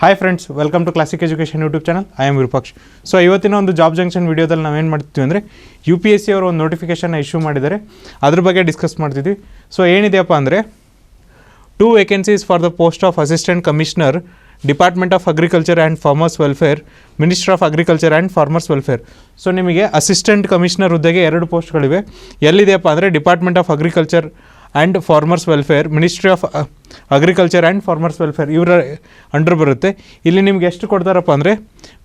Hi friends, welcome to classic education YouTube channel. I am Virupaksh. So ಇವತ್ತಿನ ಒಂದು job junction ವೀಡಿಯೋದಲ್ಲಿ ನಾವೇನು ಮಾಡ್ತೀವಿ ಅಂದರೆ UPSC ಅವರು ಒಂದು ನೋಟಿಫಿಕೇಷನ್ನ ಇಶ್ಯೂ ಮಾಡಿದ್ದಾರೆ, ಅದ್ರ ಬಗ್ಗೆ ಡಿಸ್ಕಸ್ ಮಾಡ್ತಿದ್ವಿ. ಸೊ ಏನಿದೆಯಪ್ಪ ಅಂದರೆ 2 vacancies for the post of assistant commissioner, department of agriculture and farmers welfare, ministry of agriculture and farmers welfare. So ನಿಮಗೆ ಅಸಿಸ್ಟೆಂಟ್ ಕಮಿಷನರ್ ಹುದ್ದೆಗೆ 2 ಪೋಸ್ಟ್ಗಳಿವೆ. ಎಲ್ಲಿದೆಯಪ್ಪ ಅಂದರೆ department of agriculture and farmers welfare, ministry of agriculture and farmers welfare ಇವರ under ಬರುತ್ತೆ. ಇಲ್ಲಿ ನಿಮ್ಗೆ ಎಷ್ಟು ಕೊಡ್ತಾರಪ್ಪ ಅಂದರೆ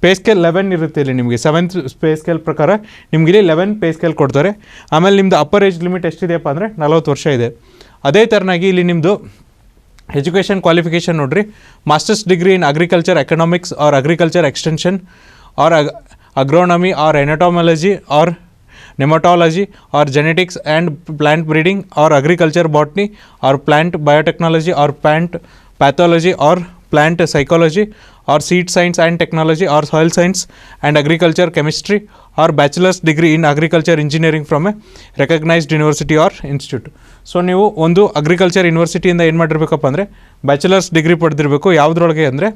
pay scale 11 ಇರುತ್ತೆ. ಇಲ್ಲಿ ನಿಮಗೆ 7th ಪೇ ಸ್ಕೇಲ್ ಪ್ರಕಾರ ನಿಮ್ಗೆ ಇಲ್ಲಿ 11 ಪೇ ಸ್ಕೇಲ್ ಕೊಡ್ತಾರೆ. ಆಮೇಲೆ ನಿಮ್ಮದು ಅಪ್ಪರ್ ಏಜ್ ಲಿಮಿಟ್ ಎಷ್ಟಿದೆಯಪ್ಪ ಅಂದರೆ 40 ವರ್ಷ ಇದೆ. ಅದೇ ಥರನಾಗಿ ಇಲ್ಲಿ ನಿಮ್ಮದು ಎಜುಕೇಷನ್ ಕ್ವಾಲಿಫಿಕೇಷನ್ ನೋಡಿರಿ, masters degree in agriculture economics or agriculture extension or agronomy or entomology or nematology or genetics and plant breeding or agriculture botany or plant biotechnology or plant pathology or plant psychology or seed science and technology or soil science and agriculture chemistry or bachelor's degree in agriculture engineering from a recognized university or institute. So ನೀವು ಒಂದು agriculture ಯೂನಿವರ್ಸಿಟಿಯಿಂದ ಏನು ಮಾಡಿರ್ಬೇಕಪ್ಪ ಅಂದರೆ bachelors degree ಪಡೆದಿರಬೇಕು. ಯಾವುದ್ರೊಳಗೆ ಅಂದರೆ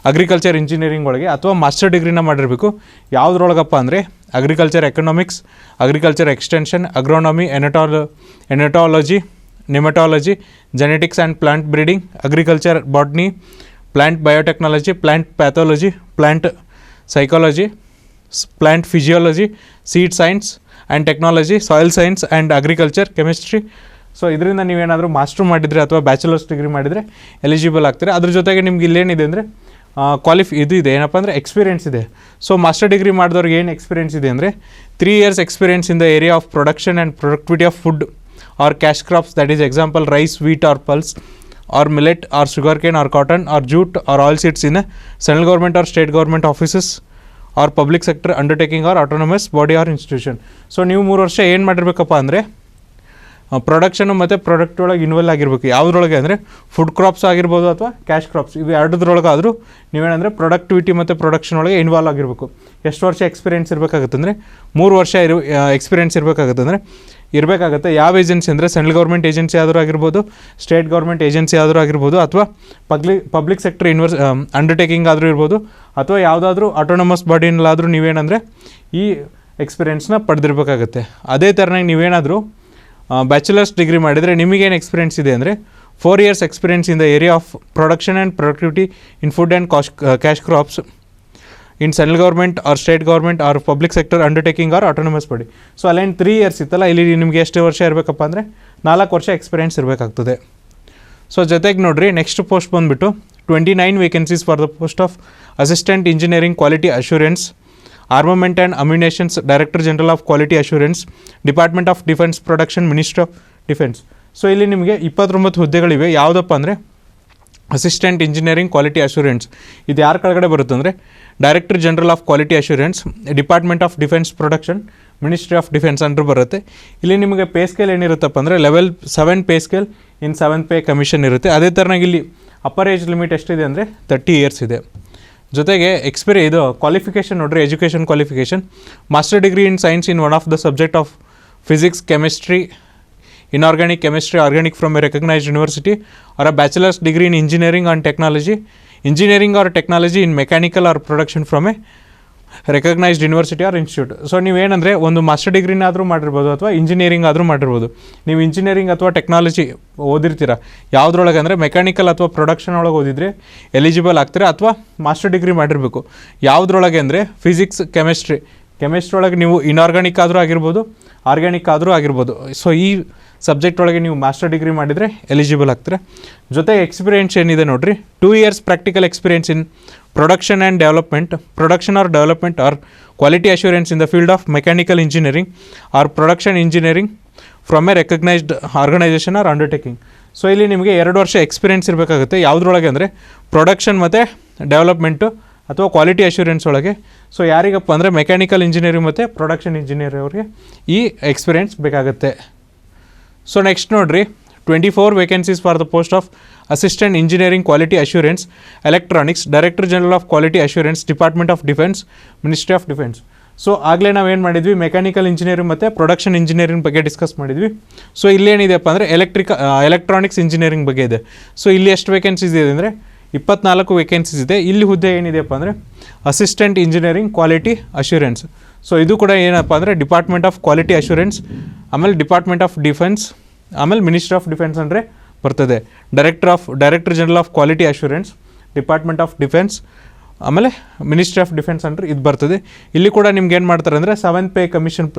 agriculture engineering ಒಳಗೆ, ಅಥವಾ master ಡಿಗ್ರಿನ ಮಾಡಿರಬೇಕು. ಯಾವುದ್ರೊಳಗಪ್ಪ ಅಂದರೆ agriculture economics, agriculture extension, agronomy, entomology, nematology, genetics and plant breeding, agriculture botany, plant biotechnology, plant pathology, plant psychology, plant physiology, seed science and technology, soil science and agriculture chemistry. So ಇದರಿಂದ ನೀವೇನಾದರೂ master ಮಾಡಿದರೆ ಅಥವಾ bachelors degree ಮಾಡಿದರೆ eligible ಆಗ್ತೀರಾ. ಅದ್ರ ಜೊತೆಗೆ ನಿಮ್ಗೆ ಇಲ್ಲೇನಿದೆ ಅಂದರೆ ಇದು ಇದೆ, ಏನಪ್ಪ ಅಂದರೆ ಎಕ್ಸ್ಪೀರಿಯೆನ್ಸ್ ಇದೆ. ಸೊ ಮಾಸ್ಟರ್ ಡಿಗ್ರಿ ಮಾಡಿದವ್ರಿಗೆ ಏನು ಎಕ್ಸ್ಪೀರಿಯೆನ್ಸ್ ಇದೆ ಅಂದರೆ 3 years experience in the area of production and productivity of food or cash crops, that is example rice, wheat or pulse or millet or sugarcane or cotton or jute or oil seeds in central government or state government offices or public sector undertaking or autonomous body or institution. So ನೀವು 3 ವರ್ಷ ಏನು ಮಾಡಿರ್ಬೇಕಪ್ಪ ಅಂದರೆ production ಮತ್ತು product ಒಳಗೆ involve ಆಗಿರಬೇಕು. ಯಾವುದ್ರೊಳಗೆ ಅಂದರೆ food crops ಆಗಿರ್ಬೋದು ಅಥವಾ ಕ್ಯಾಶ್ ಕ್ರಾಪ್ಸ್, ಇವು ಎರಡರೊಳಗಾದರೂ ನೀವೇನಂದರೆ ಪ್ರೊಡಕ್ಟಿವಿಟಿ ಮತ್ತು ಪ್ರೊಡಕ್ಷನ್ ಒಳಗೆ ಇನ್ವಾಲ್ವ್ ಆಗಿರಬೇಕು. ಎಷ್ಟು ವರ್ಷ ಎಕ್ಸ್ಪೀರಿಯೆನ್ಸ್ ಇರಬೇಕಾಗುತ್ತೆ ಅಂದರೆ 3 ವರ್ಷ ಎಕ್ಸ್ಪೀರಿಯೆನ್ಸ್ ಇರಬೇಕಾಗುತ್ತೆ. ಯಾವ ಏಜೆನ್ಸಿ ಅಂದರೆ ಸೆಂಟ್ರಲ್ ಗೌರ್ಮೆಂಟ್ ಏಜೆನ್ಸಿ ಆದರೂ ಆಗಿರ್ಬೋದು, ಸ್ಟೇಟ್ ಗೌರ್ಮೆಂಟ್ ಏಜೆನ್ಸಿ ಆದರೂ ಆಗಿರ್ಬೋದು, ಅಥವಾ ಪಬ್ಲಿಕ್ ಸೆಕ್ಟರ್ ಅಂಡರ್ಟೇಕಿಂಗ್ ಆದರೂ ಇರ್ಬೋದು, ಅಥವಾ ಯಾವುದಾದ್ರೂ ಆಟೋನಮಸ್ ಬಾಡಿನಲ್ಲಾದರೂ ನೀವೇನಂದರೆ ಈ ಎಕ್ಸ್ಪೀರಿಯೆನ್ಸ್ನ ಪಡೆದಿರಬೇಕಾಗುತ್ತೆ. ಅದೇ ಥರನಾಗಿ ನೀವೇನಾದರೂ ಬ್ಯಾಚುಲರ್ಸ್ ಡಿಗ್ರಿ ಮಾಡಿದರೆ ನಿಮಗೇನು ಎಕ್ಸ್ಪೀರಿಯೆನ್ಸ್ ಇದೆ ಅಂದರೆ 4 years experience in the area of production and productivity in food and cash crops in central government or state government or public sector undertaking or autonomous body. So ಅಲ್ಲೇನು 3 years ಇತ್ತಲ್ಲ, ಇಲ್ಲಿ ನಿಮಗೆ ಎಷ್ಟು ವರ್ಷ ಇರಬೇಕಪ್ಪ ಅಂದರೆ 4 ವರ್ಷ ಎಕ್ಸ್ಪೀರಿಯೆನ್ಸ್ ಇರಬೇಕಾಗ್ತದೆ. ಸೊ ಜೊತೆಗೆ ನೋಡಿರಿ, ನೆಕ್ಸ್ಟ್ ಪೋಸ್ಟ್ ಬಂದುಬಿಟ್ಟು 29 vacancies for the post of assistant engineering quality assurance, armament and ammunitions, director general of quality assurance, department of defence production, ministry of defence. So ಇಲ್ಲಿ ನಿಮಗೆ 29 ಹುದ್ದೆಗಳಿವೆ. ಯಾವುದಪ್ಪ ಅಂದರೆ ಅಸಿಸ್ಟೆಂಟ್ ಇಂಜಿನಿಯರಿಂಗ್ ಕ್ವಾಲಿಟಿ ಅಶ್ಯೂರೆನ್ಸ್. ಇದು ಯಾರ ಕೆಳಗಡೆ ಬರುತ್ತೆ ಅಂದರೆ director general of quality assurance, department of defence production, ministry of defence under ಬರುತ್ತೆ. ಇಲ್ಲಿ ನಿಮಗೆ ಪೇ ಸ್ಕೇಲ್ ಏನಿರುತ್ತಪ್ಪ ಅಂದರೆ level 7 pay scale in 7th pay commission ಇರುತ್ತೆ. ಅದೇ ಥರನಾಗಿ ಇಲ್ಲಿ ಅಪ್ಪರ್ ಏಜ್ ಲಿಮಿಟ್ ಎಷ್ಟಿದೆ ಅಂದರೆ 30 years ಇದೆ. ಜೊತೆಗೆ ಇದು ಕ್ವಾಲಿಫಿಕೇಷನ್ ನೋಡಿರಿ, education qualification master degree in science in one of the subject of physics, chemistry, inorganic chemistry, organic from a recognised university or a bachelors degree in engineering and technology, engineering or technology in mechanical or production from a recognised university or institute. So ನೀವೇನಂದರೆ ಒಂದು master ಡಿಗ್ರಿನಾದರೂ ಮಾಡಿರ್ಬೋದು ಅಥವಾ engineering ಆದರೂ ಮಾಡಿರ್ಬೋದು. ನೀವು engineering ಅಥವಾ technology ಓದಿರ್ತೀರ, ಯಾವುದ್ರೊಳಗೆ ಅಂದರೆ mechanical ಅಥವಾ ಪ್ರೊಡಕ್ಷನ್ ಒಳಗೆ ಓದಿದರೆ ಎಲಿಜಿಬಲ್ ಆಗ್ತೀರಾ, ಅಥವಾ ಮಾಸ್ಟರ್ ಡಿಗ್ರಿ ಮಾಡಿರಬೇಕು. ಯಾವುದ್ರೊಳಗೆ ಅಂದರೆ ಫಿಸಿಕ್ಸ್, ಕೆಮಿಸ್ಟ್ರಿ ಒಳಗೆ ನೀವು ಇನ್ಆರ್ಗ್ಯಾನಿಕ್ ಆದರೂ ಆಗಿರ್ಬೋದು, ಆರ್ಗ್ಯಾನಿಕ್ ಆದರೂ ಆಗಿರ್ಬೋದು. ಸೊ ಈ ಸಬ್ಜೆಕ್ಟ್ ಒಳಗೆ ನೀವು ಮಾಸ್ಟರ್ ಡಿಗ್ರಿ ಮಾಡಿದರೆ ಎಲಿಜಿಬಲ್ ಆಗ್ತೀರಾ. ಜೊತೆಗೆ ಎಕ್ಸ್ಪೀರಿಯೆನ್ಸ್ ಏನಿದೆ ನೋಡಿರಿ, 2 years practical experience in production and production or development or quality assurance in the field of mechanical engineering or production engineering from a recognised organisation or undertaking. So ಇಲ್ಲಿ ನಿಮಗೆ 2 ವರ್ಷ experience ಇರಬೇಕಾಗುತ್ತೆ. ಯಾವುದ್ರೊಳಗೆ ಅಂದರೆ production ಮತ್ತು development ಅಥವಾ quality assurance ಒಳಗೆ. So ಯಾರಿಗಪ್ಪ ಅಂದರೆ mechanical engineering ಮತ್ತು ಪ್ರೊಡಕ್ಷನ್ ಇಂಜಿನಿಯರ್ ಅವ್ರಿಗೆ ಈ ಎಕ್ಸ್ಪೀರಿಯೆನ್ಸ್ ಬೇಕಾಗುತ್ತೆ. ಸೊ ನೆಕ್ಸ್ಟ್ ನೋಡಿರಿ, 24 vacancies for the post of assistant engineering quality assurance, electronics, director general of quality assurance, department of defence, ministry of defence. So ಆಗಲೇ ನಾವೇನು ಮಾಡಿದ್ವಿ, ಮೆಕ್ಯಾನಿಕಲ್ ಇಂಜಿನಿಯರಿಂಗ್ ಮತ್ತು production engineering ಬಗ್ಗೆ discuss ಮಾಡಿದ್ವಿ. ಸೊ ಇಲ್ಲೇನಿದೆಯಪ್ಪ ಅಂದರೆ electronics engineering ಬಗ್ಗೆ ಇದೆ. ಸೊ ಇಲ್ಲಿ ಎಷ್ಟು ವೇಕೆನ್ಸೀಸ್ ಇದೆ ಅಂದರೆ 24 ವೇಕೆನ್ಸೀಸ್ ಇದೆ. ಇಲ್ಲಿ ಹುದ್ದೆ ಏನಿದೆಯಪ್ಪ ಅಂದರೆ assistant engineering quality assurance. So ಇದು ಕೂಡ ಏನಪ್ಪ ಅಂದರೆ ಡಿಪಾರ್ಟ್ಮೆಂಟ್ ಆಫ್ ಕ್ವಾಲಿಟಿ ಅಶ್ಯೂರೆನ್ಸ್, ಆಮೇಲೆ ಡಿಪಾರ್ಟ್ಮೆಂಟ್ ಆಫ್ ಡಿಫೆನ್ಸ್, ಆಮೇಲೆ ಮಿನಿಸ್ಟ್ರಿ ಆಫ್ ಡಿಫೆನ್ಸ್ ಅಂದರೆ ಬರ್ತದೆ. Director general of quality assurance, department of defence, ಆಮೇಲೆ ಮಿನಿಸ್ಟ್ರಿ ಆಫ್ ಡಿಫೆನ್ಸ್ ಅಂದರೆ ಇದು ಬರ್ತದೆ. ಇಲ್ಲಿ ಕೂಡ ನಿಮ್ಗೆ ಏನು ಮಾಡ್ತಾರೆ ಅಂದರೆ 7th ಪೇ ಕಮಿಷನ್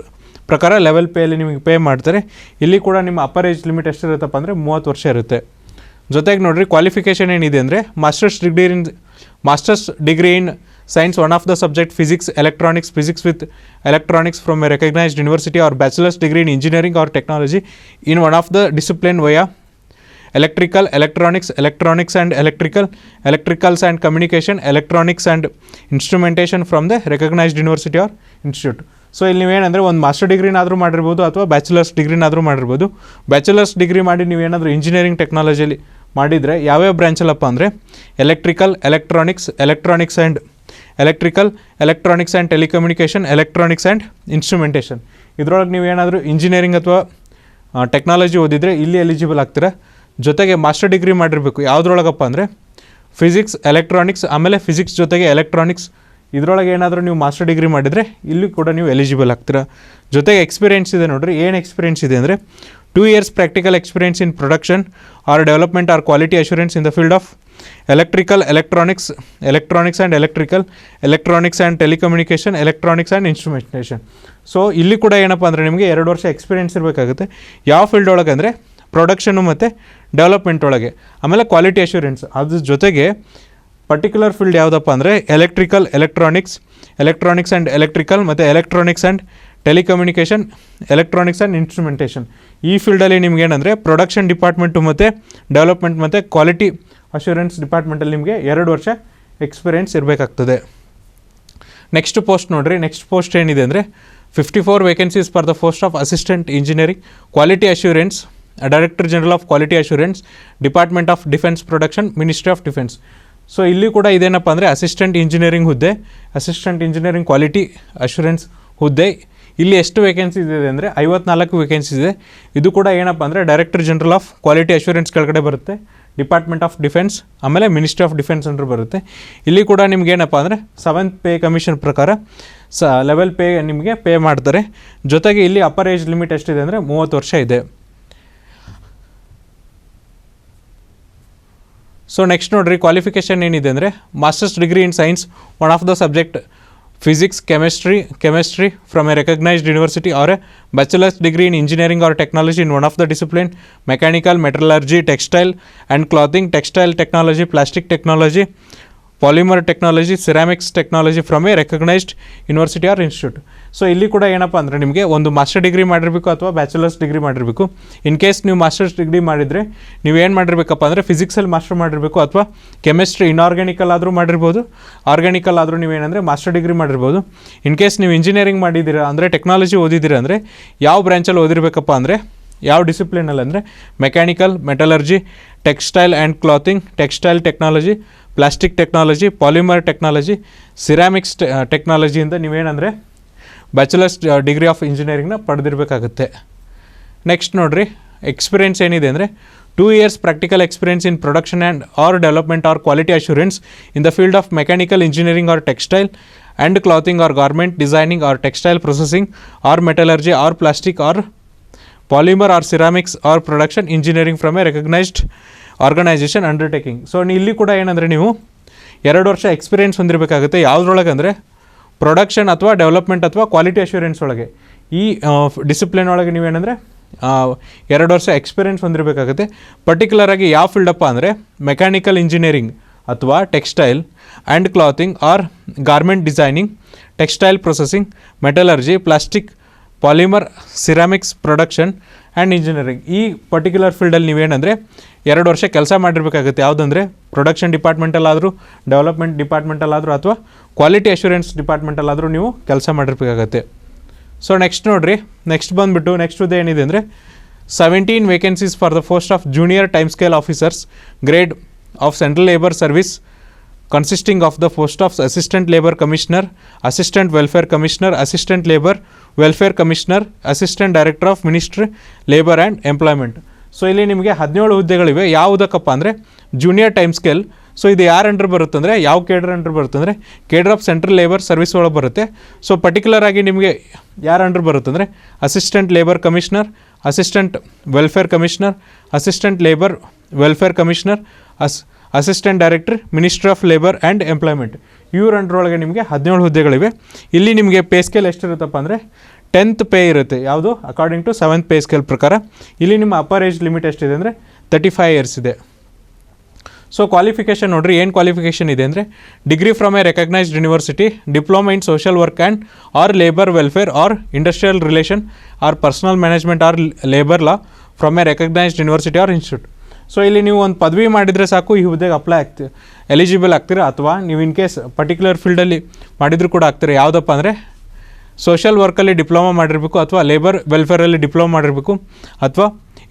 ಪ್ರಕಾರ ಲೆವೆಲ್ ಪೇಯಲ್ಲಿ ನಿಮಗೆ ಪೇ ಮಾಡ್ತಾರೆ. ಇಲ್ಲಿ ಕೂಡ ನಿಮ್ಮ ಅಪ್ಪರ್ ಏಜ್ ಲಿಮಿಟ್ ಎಷ್ಟಿರುತ್ತಪ್ಪ ಅಂದರೆ 30 ವರ್ಷ ಇರುತ್ತೆ. ಜೊತೆಗೆ ನೋಡಿರಿ ಕ್ವಾಲಿಫಿಕೇಷನ್ ಏನಿದೆ ಅಂದರೆ masters degree in science one of the subject physics with electronics from a recognised university or bachelors degree in engineering or technology in one of the discipline via electronics and communication, electronics and instrumentation from the recognized university or institute. So ಇಲ್ಲಿ ನೀವೇನಂದರೆ ಒಂದು master ಡಿಗ್ರಿನಾದರೂ ಮಾಡಿರ್ಬೋದು ಅಥವಾ bachelors ಡಿಗ್ರಿನಾದರೂ ಮಾಡಿರ್ಬೋದು. Bachelors degree ಮಾಡಿ ನೀವೇನಾದರೂ engineering ಟೆಕ್ನಾಲಜಿಯಲ್ಲಿ ಮಾಡಿದರೆ ಯಾವ್ಯಾವ ಬ್ರಾಂಚಲ್ಲಪ್ಪ ಅಂದರೆ electronics and telecommunication, electronics and instrumentation. ಇದರೊಳಗೆ ನೀವೇನಾದರೂ ಇಂಜಿನಿಯರಿಂಗ್ ಅಥವಾ ಟೆಕ್ನಾಲಜಿ ಓದಿದರೆ ಇಲ್ಲಿ ಎಲಿಜಿಬಲ್ ಆಗ್ತೀರಾ. ಜೊತೆಗೆ ಮಾಸ್ಟರ್ ಡಿಗ್ರಿ ಮಾಡಿರಬೇಕು ಯಾವುದ್ರೊಳಗಪ್ಪ ಅಂದರೆ ಫಿಸಿಕ್ಸ್, ಎಲೆಕ್ಟ್ರಾನಿಕ್ಸ್, ಆಮೇಲೆ ಫಿಸಿಕ್ಸ್ ಜೊತೆಗೆ ಎಲೆಕ್ಟ್ರಾನಿಕ್ಸ್, ಇದರೊಳಗೆ ಏನಾದರೂ ನೀವು ಮಾಸ್ಟರ್ ಡಿಗ್ರಿ ಮಾಡಿದರೆ ಇಲ್ಲಿ ಕೂಡ ನೀವು ಎಲಿಜಿಬಲ್ ಆಗ್ತೀರಾ. ಜೊತೆಗೆ ಎಕ್ಸ್ಪೀರಿಯೆನ್ಸ್ ಇದೆ ನೋಡಿರಿ. ಏನು ಎಕ್ಸ್ಪೀರಿಯೆನ್ಸ್ ಇದೆ ಅಂದರೆ 2 years practical experience in production or development or quality assurance in the field of electronics and telecommunication, electronics and instrumentation. So ಇಲ್ಲಿ ಕೂಡ ಏನಪ್ಪ ಅಂದರೆ ನಿಮಗೆ 2 ವರ್ಷ ಎಕ್ಸ್ಪೀರಿಯೆನ್ಸ್ ಇರಬೇಕಾಗುತ್ತೆ. ಯಾವ ಫೀಲ್ಡ್ ಒಳಗೆ ಅಂದರೆ ಪ್ರೊಡಕ್ಷನ್ನು ಮತ್ತು ಡೆವಲಪ್ಮೆಂಟ್ ಒಳಗೆ. ಆಮೇಲೆ ಕ್ವಾಲಿಟಿ ಅಶ್ಯೂರೆನ್ಸ್ ಅದ್ರ ಜೊತೆಗೆ ಪರ್ಟಿಕ್ಯುಲರ್ ಫೀಲ್ಡ್ ಯಾವುದಪ್ಪ ಅಂದರೆ ಎಲೆಕ್ಟ್ರಾನಿಕ್ಸ್ ಆ್ಯಂಡ್ ಎಲೆಕ್ಟ್ರಿಕಲ್ ಮತ್ತು electronics and telecommunication, electronics and instrumentation. ಈ ಫೀಲ್ಡಲ್ಲಿ ನಿಮ್ಗೆ ಏನಂದರೆ ಪ್ರೊಡಕ್ಷನ್ ಡಿಪಾರ್ಟ್ಮೆಂಟು ಮತ್ತು ಡೆವಲಪ್ಮೆಂಟ್ ಮತ್ತು ಕ್ವಾಲಿಟಿ ಅಶ್ಯೂರೆನ್ಸ್ ಡಿಪಾರ್ಟ್ಮೆಂಟಲ್ಲಿ ನಿಮಗೆ 2 ವರ್ಷ ಎಕ್ಸ್ಪೀರಿಯೆನ್ಸ್ ಇರಬೇಕಾಗ್ತದೆ. ನೆಕ್ಸ್ಟ್ ಪೋಸ್ಟ್ ನೋಡಿರಿ. ನೆಕ್ಸ್ಟ್ ಪೋಸ್ಟ್ ಏನಿದೆ ಅಂದರೆ 54 vacancies for the post of assistant engineering quality assurance, director general of quality assurance, department of defence production, ministry of defence. So ಇಲ್ಲಿ ಕೂಡ ಇದೇನಪ್ಪ ಅಂದರೆ ಅಸಿಸ್ಟೆಂಟ್ ಇಂಜಿನಿಯರಿಂಗ್ ಕ್ವಾಲಿಟಿ ಅಶ್ಯೂರೆನ್ಸ್ ಹುದ್ದೆ. ಇಲ್ಲಿ ಎಷ್ಟು ವೇಕೆನ್ಸೀಸ್ ಇದೆ ಅಂದರೆ 54 ವೇಕೆನ್ಸೀಸ್ ಇದೆ. ಇದು ಕೂಡ ಏನಪ್ಪ ಅಂದರೆ director general of quality assurance ಕೆಳಗಡೆ ಬರುತ್ತೆ, ಡಿಪಾರ್ಟ್ಮೆಂಟ್ ಆಫ್ ಡಿಫೆನ್ಸ್, ಆಮೇಲೆ ಮಿನಿಸ್ಟ್ರಿ ಆಫ್ ಡಿಫೆನ್ಸ್ ಅಂತ ಬರುತ್ತೆ. ಇಲ್ಲಿ ಕೂಡ ನಿಮ್ಗೆ ಏನಪ್ಪ ಅಂದರೆ 7th ಪೇ ಕಮಿಷನ್ ಪ್ರಕಾರ ಲೆವೆಲ್ ಪೇ ನಿಮಗೆ ಪೇ ಮಾಡ್ತಾರೆ. ಜೊತೆಗೆ ಇಲ್ಲಿ ಅಪ್ಪರ್ ಏಜ್ ಲಿಮಿಟ್ ಎಷ್ಟಿದೆ ಅಂದರೆ 30 ವರ್ಷ ಇದೆ. ಸೊ ನೆಕ್ಸ್ಟ್ ನೋಡಿರಿ ಕ್ವಾಲಿಫಿಕೇಷನ್ ಏನಿದೆ ಅಂದರೆ masters degree in science one of the subject physics chemistry from a recognised university or a bachelors degree in engineering or technology in one of the discipline mechanical, metallurgy, textile and clothing, textile technology, plastic technology, polymer technology, ceramics technology from a recognised university or institute. So ಇಲ್ಲಿ ಕೂಡ ಏನಪ್ಪ ಅಂದರೆ ನಿಮಗೆ ಒಂದು master degree ಮಾಡಿರಬೇಕು ಅಥವಾ bachelors degree ಮಾಡಿರಬೇಕು. In case ನೀವು ಮಾಸ್ಟರ್ಸ್ ಡಿಗ್ರಿ ಮಾಡಿದರೆ ನೀವೇನು ಮಾಡಿರಬೇಕಪ್ಪ ಅಂದರೆ ಫಿಸಿಕ್ಸಲ್ಲಿ ಮಾಸ್ಟರ್ ಮಾಡಿರಬೇಕು ಅಥವಾ ಕೆಮಿಸ್ಟ್ರಿ ಇನ್ಆರ್ಗ್ಯಾನಿಕಲ್ ಆದರೂ ಮಾಡಿರ್ಬೋದು, ಆರ್ಗ್ಯಾನಿಕಲ್ ಆದರೂ ನೀವೇನಂದರೆ ಮಾಸ್ಟರ್ ಡಿಗ್ರಿ ಮಾಡಿರ್ಬೋದು. ಇನ್ ಕೇಸ್ ನೀವು ಇಂಜಿನಿಯರಿಂಗ್ ಮಾಡಿದ್ದೀರಾ ಅಂದರೆ ಟೆಕ್ನಾಲಜಿ ಓದಿದ್ದೀರಾ ಅಂದರೆ ಯಾವ ಬ್ರ್ಯಾಂಚಲ್ಲಿ ಓದಿರಬೇಕಪ್ಪ ಅಂದರೆ ಯಾವ ಡಿಸಿಪ್ಲಿನಲ್ಲಿ ಅಂದರೆ mechanical, metallurgy, textile and clothing, textile technology, plastic technology, polymer technology, ceramics ಟೆಕ್ನಾಲಜಿಯಿಂದ ನೀವೇನಂದರೆ ಬ್ಯಾಚುಲರ್ಸ್ ಡಿಗ್ರಿ ಆಫ್ ಇಂಜಿನಿಯರಿಂಗ್ನ ಪಡೆದಿರಬೇಕಾಗುತ್ತೆ. ನೆಕ್ಸ್ಟ್ ನೋಡಿರಿ ಎಕ್ಸ್ಪೀರಿಯೆನ್ಸ್ ಏನಿದೆ ಅಂದರೆ 2 years practical experience in production and or development or quality assurance in the field of mechanical engineering or textile and clothing or garment designing or textile processing or metallurgy or plastic or polymer or ceramics or production engineering from a recognised organisation undertaking. So ಇಲ್ಲಿ ಕೂಡ ಏನಂದರೆ ನೀವು 2 ವರ್ಷ experience ಹೊಂದಿರಬೇಕಾಗುತ್ತೆ. ಯಾವುದ್ರೊಳಗೆ ಅಂದರೆ production ಅಥವಾ development ಅಥವಾ quality assurance ಒಳಗೆ. ಈ ಡಿಸಿಪ್ಲಿನ್ ಒಳಗೆ ನೀವೇನಂದರೆ 2 ವರ್ಷ ಎಕ್ಸ್ಪೀರಿಯೆನ್ಸ್ ಹೊಂದಿರಬೇಕಾಗುತ್ತೆ. ಪರ್ಟಿಕ್ಯುಲರಾಗಿ ಯಾವ ಫೀಲ್ಡಪ್ಪ ಅಂದರೆ ಮೆಕ್ಯಾನಿಕಲ್ ಇಂಜಿನಿಯರಿಂಗ್ ಅಥವಾ textile and clothing or garment designing, textile processing, metallurgy, plastic, polymer, ceramics production and engineering. ಈ ಪರ್ಟಿಕ್ಯುಲರ್ ಫೀಲ್ಡಲ್ಲಿ ನೀವೇನಂದರೆ 2 ವರ್ಷ ಕೆಲಸ ಮಾಡಿರಬೇಕಾಗುತ್ತೆ. ಯಾವುದಂದರೆ ಪ್ರೊಡಕ್ಷನ್ ಡಿಪಾರ್ಟ್ಮೆಂಟಲ್ಲಾದರೂ, ಡೆವಲಪ್ಮೆಂಟ್ ಡಿಪಾರ್ಟ್ಮೆಂಟಲ್ಲಾದರೂ ಅಥವಾ ಕ್ವಾಲಿಟಿ ಅಶ್ಯೂರೆನ್ಸ್ ಡಿಪಾರ್ಟ್ಮೆಂಟಲ್ಲಾದರೂ ನೀವು ಕೆಲಸ ಮಾಡಿರಬೇಕಾಗತ್ತೆ. ಸೊ ನೆಕ್ಸ್ಟ್ ನೋಡಿರಿ, ನೆಕ್ಸ್ಟ್ ಹುದ್ದೆ ಏನಿದೆ ಅಂದರೆ 17 vacancies for the post of junior time scale officers grade of central labour service consisting of the post of Assistant Labour Commissioner, Assistant Welfare Commissioner, Assistant Labour Welfare Commissioner, Assistant Director of Ministry Labour and Employment. So ಇಲ್ಲಿ ನಿಮಗೆ 17 ಹುದ್ದೆಗಳಿವೆ. ಯಾವುದಕ್ಕಪ್ಪ ಅಂದರೆ junior time scale. So ಇದು ಯಾರು under ಬರುತ್ತೆ ಅಂದರೆ ಯಾವ cadre under ಬರುತ್ತೆ ಅಂದರೆ cadre of central labour service ಒಳಗೆ ಬರುತ್ತೆ. ಸೊ ಪರ್ಟಿಕ್ಯುಲರ್ ಆಗಿ ನಿಮಗೆ ಯಾರು ಅಂಡರ್ ಬರುತ್ತೆ ಅಂದರೆ assistant labour commissioner, assistant welfare commissioner, assistant labour welfare commissioner, assistant director, ministry of labour and employment. ಇವ್ರ ಅಂಡರೊಳಗೆ ನಿಮಗೆ 17 ಹುದ್ದೆಗಳಿವೆ. ಇಲ್ಲಿ ನಿಮಗೆ ಪೇ ಸ್ಕೇಲ್ ಎಷ್ಟಿರುತ್ತಪ್ಪ ಅಂದರೆ 10th ಪೇ ಇರುತ್ತೆ. ಯಾವುದು according to 7th pay scale ಪ್ರಕಾರ. ಇಲ್ಲಿ ನಿಮ್ಮ ಅಪ್ಪರ್ ಏಜ್ ಲಿಮಿಟ್ ಎಷ್ಟಿದೆ ಅಂದರೆ 35 ಇಯರ್ಸ್ ಇದೆ. ಸೊ ಕ್ವಾಲಿಫಿಕೇಷನ್ ನೋಡಿರಿ, ಏನು ಕ್ವಾಲಿಫಿಕೇಷನ್ ಇದೆ ಅಂದರೆ degree from a recognised university, diploma in social work and or labour welfare or industrial relation or personnel management or labour law from a recognised university or institute. So ಇಲ್ಲಿ ನೀವು ಒಂದು ಪದವಿ ಮಾಡಿದರೆ ಸಾಕು ಈ ಹುದ್ದೆಗೆ ಅಪ್ಲೈ ಎಲಿಜಿಬಲ್ ಆಗ್ತೀರಾ. ಅಥವಾ ನೀವು ಇನ್ ಕೇಸ್ ಪರ್ಟಿಕ್ಯುಲರ್ ಫೀಲ್ಡಲ್ಲಿ ಮಾಡಿದರೂ ಕೂಡ ಆಗ್ತೀರಾ. ಯಾವುದಪ್ಪ ಅಂದರೆ ಸೋಷಿಯಲ್ ವರ್ಕಲ್ಲಿ ಡಿಪ್ಲೊಮಾ ಮಾಡಿರಬೇಕು, ಅಥವಾ ಲೇಬರ್ ವೆಲ್ಫೇರಲ್ಲಿ ಡಿಪ್ಲೊಮಾ ಮಾಡಿರಬೇಕು, ಅಥವಾ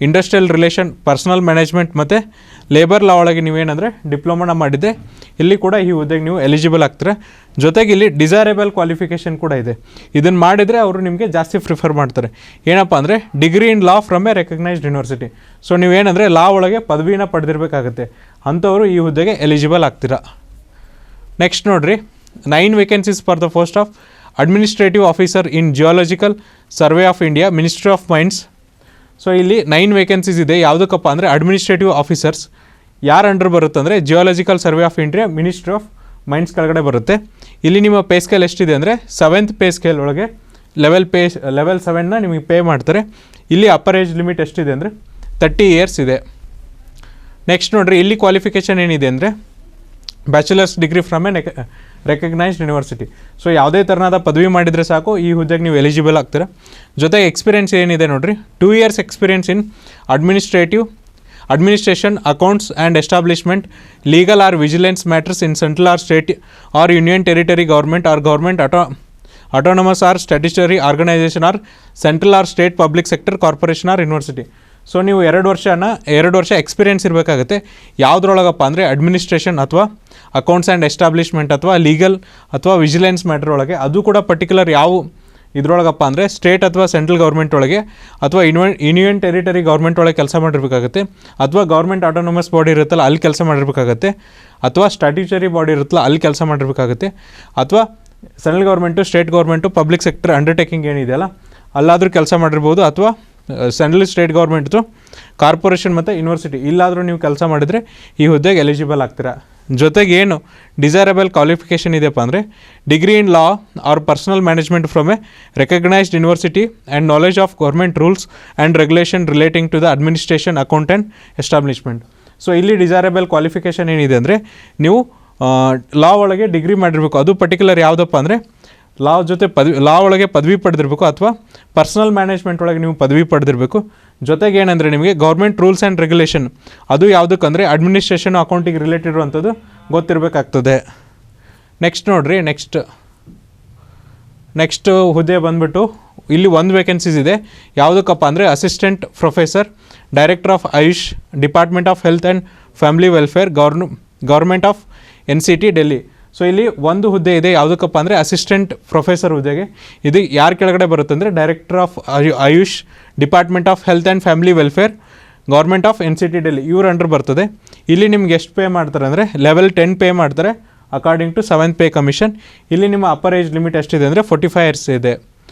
ಇಂಡಸ್ಟ್ರಿಯಲ್ ರಿಲೇಷನ್, ಪರ್ಸನಲ್ ಮ್ಯಾನೇಜ್ಮೆಂಟ್ ಮತ್ತು ಲೇಬರ್ ಲಾ ಒಳಗೆ ನೀವೇನಂದರೆ ಡಿಪ್ಲೊಮಾನ ಮಾಡಿದ್ದೆ ಇಲ್ಲಿ ಕೂಡ ಈ ಹುದ್ದೆಗೆ ನೀವು ಎಲಿಜಿಬಲ್ ಆಗ್ತೀರಾ. ಜೊತೆಗೆ ಇಲ್ಲಿ ಡಿಸೈರೇಬಲ್ ಕ್ವಾಲಿಫಿಕೇಷನ್ ಕೂಡ ಇದೆ. ಇದನ್ನು ಮಾಡಿದರೆ ಅವರು ನಿಮಗೆ ಜಾಸ್ತಿ ಪ್ರಿಫರ್ ಮಾಡ್ತಾರೆ. ಏನಪ್ಪ ಅಂದರೆ degree in law from a recognised university. So ನೀವೇನಂದರೆ ಲಾ ಒಳಗೆ ಪದವಿನ ಪಡೆದಿರಬೇಕಾಗುತ್ತೆ, ಅಂಥವರು ಈ ಹುದ್ದೆಗೆ ಎಲಿಜಿಬಲ್ ಆಗ್ತೀರಾ. ನೆಕ್ಸ್ಟ್ ನೋಡಿರಿ, 9 vacancies for the post of administrative officer in geological survey of India, ministry of mains. So ಇಲ್ಲಿ 9 ವೇಕೆನ್ಸೀಸ್ ಇದೆ. ಯಾವುದಕ್ಕಪ್ಪ ಅಂದರೆ ಅಡ್ಮಿನಿಸ್ಟ್ರೇಟಿವ್ ಆಫೀಸರ್ಸ್ ಯಾರು ಅಂಡರ್ ಬರುತ್ತೆ ಅಂದರೆ geological survey of India, ministry of mains ಕೆಳಗಡೆ ಬರುತ್ತೆ. ಇಲ್ಲಿ ನಿಮ್ಮ ಪೇ ಸ್ಕೇಲ್ ಎಷ್ಟಿದೆ ಅಂದರೆ 7th ಪೇ ಸ್ಕೇಲ್ ಒಳಗೆ ಲೆವೆಲ್ 7ನ ನಿಮಗೆ ಪೇ ಮಾಡ್ತಾರೆ. ಇಲ್ಲಿ ಅಪ್ಪರ್ ಏಜ್ ಲಿಮಿಟ್ ಎಷ್ಟಿದೆ ಅಂದರೆ 30 ಇಯರ್ಸ್ ಇದೆ. ನೆಕ್ಸ್ಟ್ ನೋಡಿರಿ, ಇಲ್ಲಿ ಕ್ವಾಲಿಫಿಕೇಷನ್ ಏನಿದೆ ಅಂದರೆ bachelors degree from a recognised university. So ಯಾವುದೇ ಥರನಾದ ಪದವಿ ಮಾಡಿದರೆ ಸಾಕು ಈ ಹುದ್ದೆಗೆ ನೀವು ಎಲಿಜಿಬಲ್ ಆಗ್ತೀರಾ. ಜೊತೆಗೆ ಎಕ್ಸ್ಪೀರಿಯೆನ್ಸ್ ಏನಿದೆ ನೋಡಿರಿ, 2 years experience in administration, accounts and establishment, legal or vigilance matters in central or state or union territory government or government autonomous or statutory organisation or central or state public sector corporation or university. So ನೀವು 2 ವರ್ಷ experience ಇರಬೇಕಾಗುತ್ತೆ. ಯಾವುದ್ರೊಳಗಪ್ಪ ಅಂದರೆ administration ಅಥವಾ accounts and establishment ಅಥವಾ legal ಅಥವಾ vigilance matter ಒಳಗೆ. ಅದು ಕೂಡ ಪರ್ಟಿಕ್ಯುಲರ್ ಯಾವ ಇದ್ರೊಳಗಪ್ಪ ಅಂದರೆ ಸ್ಟೇಟ್ ಅಥವಾ ಸೆಂಟ್ರಲ್ ಗೌರ್ಮೆಂಟ್ ಒಳಗೆ ಅಥವಾ ಯೂನಿಯನ್ ಟೆರಿಟರಿ ಗೌರ್ಮೆಂಟ್ ಒಳಗೆ ಕೆಲಸ ಮಾಡಿರಬೇಕಾಗುತ್ತೆ, ಅಥವಾ ಗೌರ್ಮೆಂಟ್ ಆಟೋನಮಸ್ ಬಾಡಿ ಇರುತ್ತಲ್ಲ ಅಲ್ಲಿ ಕೆಲಸ ಮಾಡಿರಬೇಕಾಗುತ್ತೆ, ಅಥವಾ ಸ್ಟ್ಯಾಟ್ಯುಟರಿ ಬಾಡಿ ಇರುತ್ತಲ್ಲ ಅಲ್ಲಿ ಕೆಲಸ ಮಾಡಿರಬೇಕಾಗುತ್ತೆ, ಅಥವಾ central government, state government, public sector undertaking ಏನಿದೆಯಲ್ಲ ಅಲ್ಲಾದರೂ ಕೆಲಸ ಮಾಡಿರ್ಬೋದು, ಅಥವಾ ಸೆಂಟ್ರಲ್ ಸ್ಟೇಟ್ ಗೌರ್ಮೆಂಟ್ದು ಕಾರ್ಪೊರೇಷನ್ ಮತ್ತು ಯೂನಿವರ್ಸಿಟಿ ಇಲ್ಲಾದರೂ ನೀವು ಕೆಲಸ ಮಾಡಿದರೆ ಈ ಹುದ್ದೆಗೆ ಎಲಿಜಿಬಲ್ ಆಗ್ತೀರಾ. ಜೊತೆಗೆ ಏನು ಡಿಸೈರಬಲ್ ಕ್ವಾಲಿಫಿಕೇಷನ್ ಇದೆಯಪ್ಪ ಅಂದರೆ degree in law or personnel management from a recognised university and knowledge of government rules and regulation relating to the administration, account and establishment. So ಇಲ್ಲಿ ಡಿಸೈರಬಲ್ ಕ್ವಾಲಿಫಿಕೇಷನ್ ಏನಿದೆ ಅಂದರೆ ನೀವು ಲಾ ಒಳಗೆ ಡಿಗ್ರಿ ಮಾಡಿರಬೇಕು. ಅದು ಪರ್ಟಿಕ್ಯುಲರ್ ಯಾವುದಪ್ಪ ಅಂದರೆ ಲಾ ಒಳಗೆ ಪದವಿ ಪಡೆದಿರಬೇಕು, ಅಥವಾ ಪರ್ಸನಲ್ ಮ್ಯಾನೇಜ್ಮೆಂಟ್ ಒಳಗೆ ನೀವು ಪದವಿ ಪಡೆದಿರಬೇಕು. ಜೊತೆಗೆ ಏನಂದರೆ ನಿಮಗೆ ಗೌರ್ಮೆಂಟ್ ರೂಲ್ಸ್ ಆ್ಯಂಡ್ ರೆಗ್ಯುಲೇಷನ್ ಅದು ಯಾವುದಕ್ಕಂದರೆ ಅಡ್ಮಿನಿಸ್ಟ್ರೇಷನ್, ಅಕೌಂಟಿಗೆ ರಿಲೇಟೆಡ್ ಇರುವಂಥದ್ದು ಗೊತ್ತಿರಬೇಕಾಗ್ತದೆ. ನೆಕ್ಸ್ಟ್ ನೋಡಿರಿ, ನೆಕ್ಸ್ಟ್ ಹುದ್ದೆ ಬಂದುಬಿಟ್ಟು ಇಲ್ಲಿ 1 ವೇಕೆನ್ಸೀಸ್ ಇದೆ. ಯಾವುದಕ್ಕಪ್ಪ ಅಂದರೆ assistant professor, director of Ayush, department of health and family welfare, government of NCT Delhi. So ಇಲ್ಲಿ 1 ಹುದ್ದೆ ಇದೆ. ಯಾವುದಕ್ಕಪ್ಪ ಅಂದರೆ ಅಸಿಸ್ಟೆಂಟ್ ಪ್ರೊಫೆಸರ್ ಹುದ್ದೆಗೆ. ಇದು ಯಾರ ಕೆಳಗಡೆ ಬರುತ್ತೆ ಅಂದರೆ director of Ayush, department of health and family welfare, government of NCT Delhi ಇವ್ರ ಅಂಡರ್ ಬರ್ತದೆ. ಇಲ್ಲಿ ನಿಮ್ಗೆ ಎಷ್ಟು ಪೇ ಮಾಡ್ತಾರೆ ಅಂದರೆ ಲೆವೆಲ್ 10 ಪೇ ಮಾಡ್ತಾರೆ according to 7th pay commission. ಇಲ್ಲಿ ನಿಮ್ಮ ಅಪ್ಪರ್ ಏಜ್ ಲಿಮಿಟ್ ಎಷ್ಟಿದೆ ಅಂದರೆ 45 ಇಯರ್ಸ್ ಇದೆ.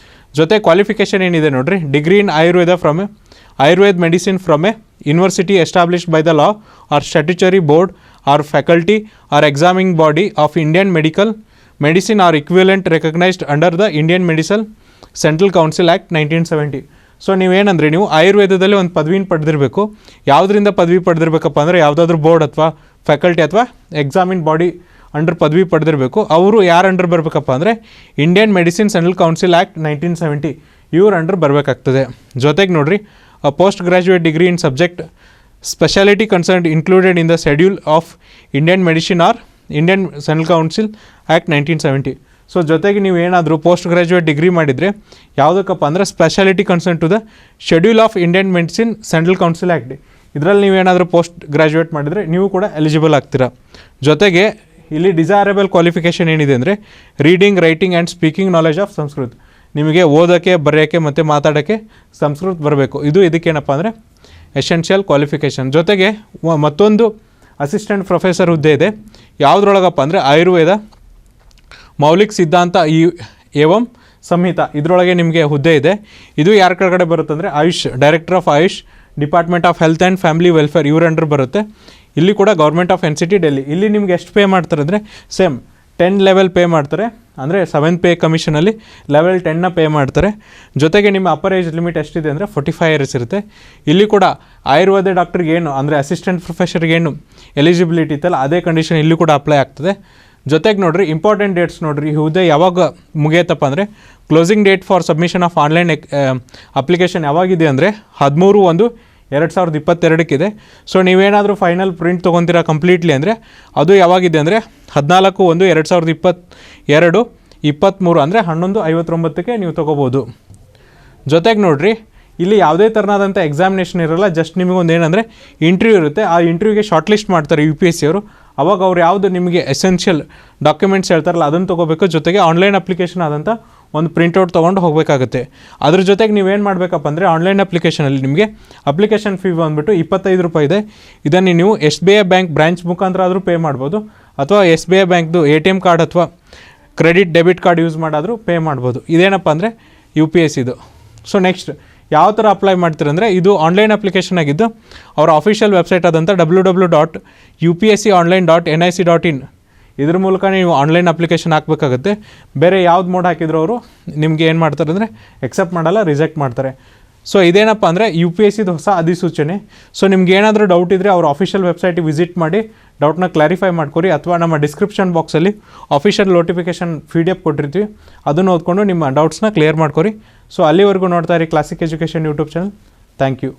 ಜೊತೆ ಕ್ವಾಲಿಫಿಕೇಷನ್ ಏನಿದೆ ನೋಡಿರಿ, degree in Ayurveda medicine from a university established by the law or statutory board or faculty or examining body of Indian medicine or equivalent recognised under the Indian medicine central council act 1970. So ನೀವೇನಂದರೆ ನೀವು ಆಯುರ್ವೇದದಲ್ಲಿ ಒಂದು ಪದವಿನ ಪಡೆದಿರಬೇಕು. ಯಾವುದರಿಂದ ಪದವಿ ಪಡೆದಿರಬೇಕಪ್ಪ ಅಂದರೆ ಯಾವುದಾದ್ರೂ board ಅಥವಾ faculty ಅಥವಾ ಎಕ್ಸಾಮಿನ್ ಬಾಡಿ ಅಂಡರ್ ಪದವಿ ಪಡೆದಿರಬೇಕು. ಅವರು ಯಾರು ಅಂಡರ್ ಬರಬೇಕಪ್ಪ ಅಂದರೆ Indian medicine central council act 1970 ಇವ್ರ ಅಂಡರ್ ಬರಬೇಕಾಗ್ತದೆ. ಜೊತೆಗೆ ನೋಡಿರಿ, post graduate degree in subject speciality concern included in the schedule of Indian medicine or Indian central council act 1970. So ಜೊತೆಗೆ ನೀವು ಏನಾದರೂ ಪೋಸ್ಟ್ ಗ್ರ್ಯಾಜುಯೇಟ್ ಡಿಗ್ರಿ ಮಾಡಿದರೆ ಯಾವುದಕ್ಕಪ್ಪ ಅಂದರೆ speciality concern to the schedule of Indian medicine central council act ಇದರಲ್ಲಿ ನೀವೇನಾದರೂ post graduate ಮಾಡಿದರೆ ನೀವು ಕೂಡ ಎಲಿಜಿಬಲ್ ಆಗ್ತೀರಾ. ಜೊತೆಗೆ ಇಲ್ಲಿ ಡಿಸೈರಬಲ್ ಕ್ವಾಲಿಫಿಕೇಷನ್ ಏನಿದೆ ಅಂದರೆ reading, writing and speaking knowledge of Sanskrit. ನಿಮಗೆ ಓದೋಕ್ಕೆ, ಬರೆಯೋಕ್ಕೆ ಮತ್ತು ಮಾತಾಡೋಕ್ಕೆ ಸಂಸ್ಕೃತ ಬರಬೇಕು. ಇದು ಇದಕ್ಕೇನಪ್ಪ ಅಂದರೆ ಎಸೆನ್ಷಿಯಲ್ ಕ್ವಾಲಿಫಿಕೇಷನ್. ಜೊತೆಗೆ ಮತ್ತೊಂದು ಅಸಿಸ್ಟೆಂಟ್ ಪ್ರೊಫೆಸರ್ ಹುದ್ದೆ ಇದೆ. ಯಾವುದ್ರೊಳಗಪ್ಪ ಅಂದರೆ ಆಯುರ್ವೇದ ಮೌಲಿಕ ಸಿದ್ಧಾಂತ ಏವಂ ಸಂಹಿತ ಇದರೊಳಗೆ ನಿಮಗೆ ಹುದ್ದೆ ಇದೆ. ಇದು ಯಾರ ಕೆಳಗಡೆ ಬರುತ್ತೆ ಅಂದರೆ AYUSH director of Ayush department of health and family welfare ಇವ್ರ ಅಂಡರ್ ಬರುತ್ತೆ. ಇಲ್ಲಿ ಕೂಡ ಗೌರ್ಮೆಂಟ್ ಆಫ್ NCT ಡೆಲ್ಲಿ. ಇಲ್ಲಿ ನಿಮ್ಗೆ ಎಷ್ಟು ಪೇ ಮಾಡ್ತಾರೆ ಅಂದರೆ ಸೇಮ್ 10 ಲೆವೆಲ್ ಪೇ ಮಾಡ್ತಾರೆ, ಅಂದರೆ 7th ಪೇ ಕಮಿಷನಲ್ಲಿ ಲೆವೆಲ್ 10ನ ಪೇ ಮಾಡ್ತಾರೆ. ಜೊತೆಗೆ ನಿಮ್ಮ ಅಪ್ಪರ್ ಏಜ್ ಲಿಮಿಟ್ ಎಷ್ಟಿದೆ ಅಂದರೆ 45 ಇಯರ್ಸ್ ಇರುತ್ತೆ. ಇಲ್ಲಿ ಕೂಡ ಆಯುರ್ವೇದ ಡಾಕ್ಟ್ರಿಗೆ ಏನು ಅಂದರೆ ಅಸಿಸ್ಟೆಂಟ್ ಪ್ರೊಫೆಸರ್ಗೆ ಏನು ಎಲಿಜಿಬಿಲಿಟಿ ಇತ್ತಲ್ಲ ಅದೇ ಕಂಡೀಷನ್ ಇಲ್ಲಿ ಕೂಡ ಅಪ್ಲೈ ಆಗ್ತದೆ. ಜೊತೆಗೆ ನೋಡಿರಿ ಇಂಪಾರ್ಟೆಂಟ್ ಡೇಟ್ಸ್ ನೋಡಿರಿ, ಈ ಹುದ್ದೆ ಯಾವಾಗ ಮುಗಿಯತ್ತಪ್ಪ ಅಂದರೆ closing date for submission of online application ಯಾವಾಗಿದೆ ಅಂದರೆ 13/1/2022 ಸೊ ನೀವೇನಾದರೂ ಫೈನಲ್ ಪ್ರಿಂಟ್ ತೊಗೊತೀರಾ ಕಂಪ್ಲೀಟ್ಲಿ ಅಂದರೆ ಅದು ಯಾವಾಗಿದೆ ಅಂದರೆ 14/1/2022 23 ಅಂದರೆ 11:59ಕ್ಕೆ ನೀವು ತೊಗೋಬೋದು. ಜೊತೆಗೆ ನೋಡಿರಿ ಇಲ್ಲಿ ಯಾವುದೇ ಥರನಾದಂಥ ಎಕ್ಸಾಮಿನೇಷನ್ ಇರೋಲ್ಲ, ಜಸ್ಟ್ ನಿಮಗೊಂದು ಏನಂದರೆ ಇಂಟರ್ವ್ಯೂ ಇರುತ್ತೆ. ಆ ಇಂಟರ್ವ್ಯೂಗೆ ಶಾರ್ಟ್ ಲಿಸ್ಟ್ ಮಾಡ್ತಾರೆ UPSC ಅವರು. ಅವಾಗ ಅವ್ರು ಯಾವುದು ನಿಮಗೆ ಎಸೆನ್ಷಿಯಲ್ ಡಾಕ್ಯುಮೆಂಟ್ಸ್ ಹೇಳ್ತಾರಲ್ಲ ಅದನ್ನು ತೊಗೋಬೇಕು. ಜೊತೆಗೆ ಆನ್ಲೈನ್ ಅಪ್ಲಿಕೇಶನ್ ಆದಂಥ ಒಂದು ಪ್ರಿಂಟೌಟ್ ತೊಗೊಂಡು ಹೋಗಬೇಕಾಗುತ್ತೆ. ಅದ್ರ ಜೊತೆಗೆ ನೀವೇನು ಮಾಡಬೇಕಪ್ಪ ಅಂದರೆ ಆನ್ಲೈನ್ ಅಪ್ಲಿಕೇಶನಲ್ಲಿ ನಿಮಗೆ ಅಪ್ಲಿಕೇಶನ್ ಫೀ ಬಂದುಬಿಟ್ಟು 25 ರೂಪಾಯಿ ಇದೆ. ಇದನ್ನು ನೀವು SBI ಬ್ಯಾಂಕ್ ಬ್ರಾಂಚ್ ಮುಖಾಂತರ ಆದರೂ ಪೇ ಮಾಡ್ಬೋದು, ಅಥವಾ SBI ಬ್ಯಾಂಕ್ದು ATM ಕಾರ್ಡ್ ಅಥವಾ ಕ್ರೆಡಿಟ್ ಡೆಬಿಟ್ ಕಾರ್ಡ್ ಯೂಸ್ ಮಾಡಾದರೂ ಪೇ ಮಾಡ್ಬೋದು. ಇದೇನಪ್ಪ ಅಂದರೆ UPSCದು. ಸೊ ನೆಕ್ಸ್ಟ್ ಯಾವ ಥರ ಅಪ್ಲೈ ಮಾಡ್ತೀರಂದರೆ ಇದು ಆನ್ಲೈನ್ ಅಪ್ಲಿಕೇಶನ್ ಆಗಿದ್ದು ಅವರ ಅಫಿಷಿಯಲ್ ವೆಬ್ಸೈಟ್ ಆದಂಥ www.upsconline.nic.in ಇದ್ರ ಮೂಲಕ ನೀವು ಆನ್ಲೈನ್ ಅಪ್ಲಿಕೇಶನ್ ಹಾಕಬೇಕಾಗುತ್ತೆ. ಬೇರೆ ಯಾವ್ದು ಮೋಡ್ ಹಾಕಿದ್ರು ಅವರು ನಿಮಗೆ ಏನು ಮಾಡ್ತಾರೆ ಅಂದರೆ ಎಕ್ಸೆಪ್ಟ್ ಮಾಡಲ್ಲ, ರಿಜೆಕ್ಟ್ ಮಾಡ್ತಾರೆ. ಸೊ ಇದೇನಪ್ಪ ಅಂದರೆ UPSCದು ಹೊಸ ಅಧಿಸೂಚನೆ. ಸೊ ನಿಮ್ಗೆ ಏನಾದರೂ ಡೌಟ್ ಇದ್ದರೆ ಅವ್ರ ಅಫಿಷಿಯಲ್ ವೆಬ್ಸೈಟಿಗೆ ವಿಸಿಟ್ ಮಾಡಿ ಡೌಟ್ನ ಕ್ಲಾರಿಫೈ ಮಾಡ್ಕೊರಿ, ಅಥವಾ ನಮ್ಮ ಡಿಸ್ಕ್ರಿಪ್ಷನ್ ಬಾಕ್ಸಲ್ಲಿ ಅಫಿಷಿಯಲ್ ನೋಟಿಫಿಕೇಷನ್ PDF ಕೊಟ್ಟಿರ್ತೀವಿ, ಅದನ್ನು ಓದ್ಕೊಂಡು ನಿಮ್ಮ ಡೌಟ್ಸ್ನ ಕ್ಲಿಯರ್ ಮಾಡ್ಕೊರಿ. ಸೊ ಅಲ್ಲಿವರೆಗೂ ನೋಡ್ತಾ ಇರಿ classic education YouTube channel. Thank you.